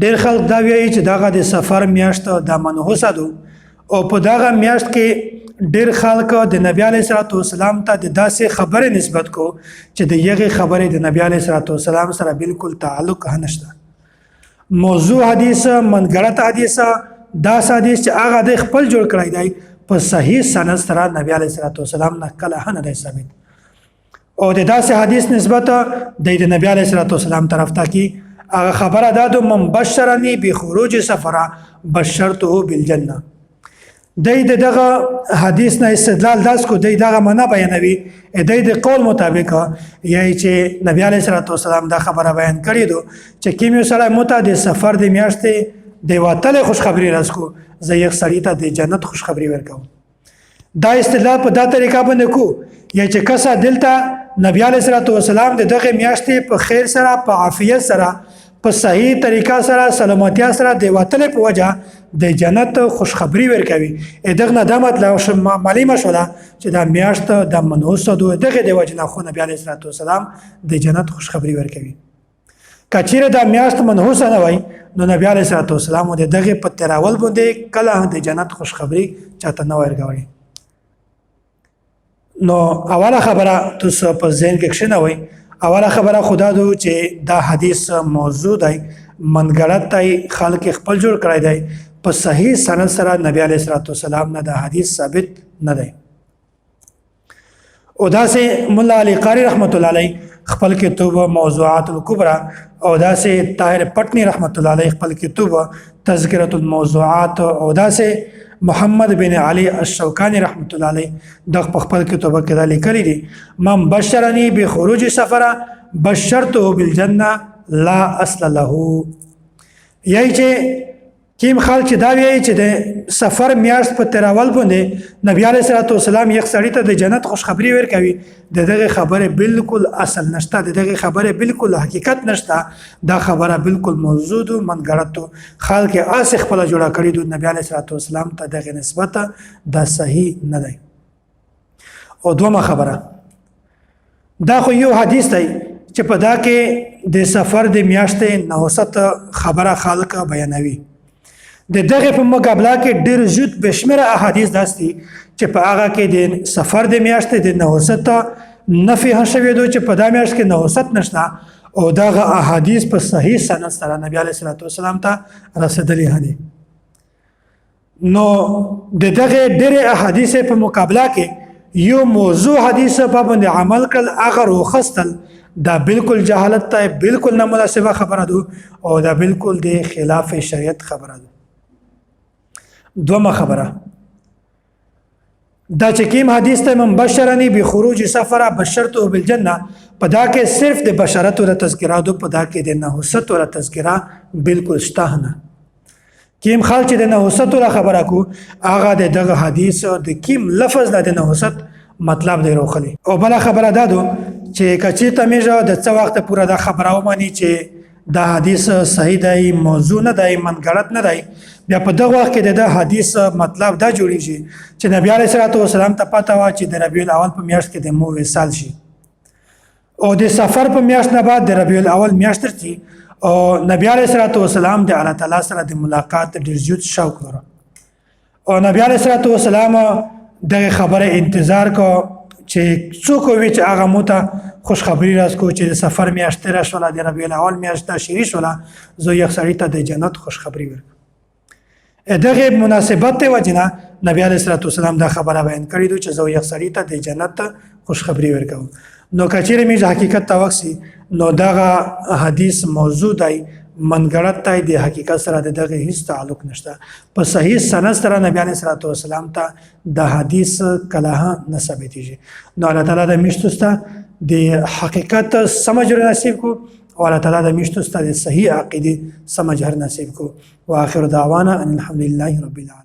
ډېر خلک دا وایي چې دغه د سفر میاشت د منحوسه ده او په دغه میاشت کې ډېر خلک د نبی علیه السلام ته د داسې خبرې نسبت کو چې د یغې خبرې د نبی علیه السلام سره بالکل تعلق نشته. موضوع حدیث منګړت حدیث دا حدیث چې هغه د خپل جوړ کړی دی په صحیح سند سره نبی علیه السلام نه کله نه دی ثابت او د داسې حدیث نسبت د نبی علیه السلام طرف ته کی هغه خبره ده من بشرنی بخروج سفره بشرته بالجنه. دغه حدیث نه استدلال داس کو دغه معنا بیانوي د قول مطابق یعنی چې نبی علیه السلام دا خبره بیان کړی دو چې کیمیو سره مت د سفر د میاشتې د وتل خوشخبری راس کو زه یو سړی ته د جنت خوشخبری ورکوم. دا استدلال په دا طریقه باندې کو یا چې کسا دلته نبی علیه السلام دغه میاشتې په خیر سره په عافیت سره په صحیح طریقه سره سلامتیا سره د وتل په وجه د جنت خوشخبری ورکوي. دغه نه د مطلب معلومه شوه چې دا میاشت د منحوسه ده دغه د وجه نه خو نبی علیه السلام د جنت خوشخبری ورکوي. کچیره د میاشت منحوسه نه وای نو نبی علیه السلام د دغه په تراول باندې کله د جنت خوشخبری چاته نه ورکوي. نو اوله خبره تاسو په ذهن کې کښینوئ. اوله خبره خدا دو چې دا حدیث موضوع دی منګړت دی خلک خپل جوړ کړی دی په صحیح سند سره نبی علیه السلام نه دا حدیث ثابت نه دی. او داسې مولا علی قاری رحمت الله علیه خپل کتاب موضوعات الکبرى او داسې طاهر پټنی رحمت الله علیه خپل کتاب تذکرۃ الموضوعات او داسې محمد بن علی الشوکانی رحمت الله علیه د خپل کتاب کې دا لیکلی دي من بشرنی بخروج سفره بشرته بالجنه لا اصل له. یعنی چې کیم خلک چې دا وایي چې د سفر میاشت په تراول باندې نبی علیه السلام یک سړی ته د جنت خوشخبری ورکوي دغه خبره بالکل اصل نشته دغه خبره بالکل حقیقت نشته. دا خبره بالکل موجود منګړت خلک اس خپل جوړه کړی د نبی علیه السلام ته دغه نسبت دا صحیح نه دی. او دومره خبره دا خو یو حدیث دی چې په دا کې د سفر د میاشتې نحوست خبره خلک بیانوي. د دغه په مقابله کې ډېر زیات بشمیر احادیث داسي چې په هغه کې د سفر د میاشتې د نحوست نفي هم شوی دی چې په دا میاشت کې نحوست نشته او دغه احادیث په صحیح سند سره نبی علیه السلام ته رسیدلی دي. نو د دغه ډېر احادیث په مقابله کې یو موضوع حدیث په باندې عمل کړل هغه روخستل دا بالکل جهالت ته بالکل نامناسبه خبره ده او دا بالکل د خلاف شریعت خبره ده. دومره خبره دا چې کوم حدیث ته من بشرنی بخروج سفره بشرته بالجنه په دا کې صرف د بشارت او تذکرہ دو په دا کې د نحوست او تذکرہ بالکل شته نه. کیم خلک چې د نحوست او خبره کو هغه دغه حدیث د کیم لفظ د نحوست مطلب دی روخلی. او بل خبره ده چې کچې تمیجه د څه وخت پورا دا خبره ومني چې دا حدیث صحیح دی موضوع نه دی منګړت نه دی بیا په دغه وخت کې د حدیث مطلب دا جوړیږي چې نبی علیه السلام ته پته وا چې د ربیع الاول په میاشت کې د مو وصال شي او د سفر په میاشت نه بعد د ربیع الاول میاشت ترتي او نبی علیه السلام د الله تعالی سره د ملاقات ډیر زیات شوق لري او نبی علیه السلام د خبره انتظار کو چې څوک وی چې هغه موته خوشخبری راس کو چې د سفر میاشت را شوله د ربیع الاول میاشت شری شوله زه یو سړی ته د جنت خوشخبری ورکوم. دغه مناسبت وجنه نبی علیه السلام دا خبره بیان کړی دی چې زه یو سړی ته د جنت خوشخبری ورکوم. نو کچېره می حقیقت توکسی نو دغه حدیث موضوع دی منګړت دی د حقیقت سره دغه هیڅ تعلق نشته. په صحیح سند سره نبی علیه السلام ته د حدیث کله نه ثابتېږي. نو الله تعالی د میاشتو د حقیقت سمجھ نصیب کو او الله تعالی د میاشتو د صحیح عقیده سمجھ نصیب کو. واخر دعوانا ان الحمد لله رب العالمین.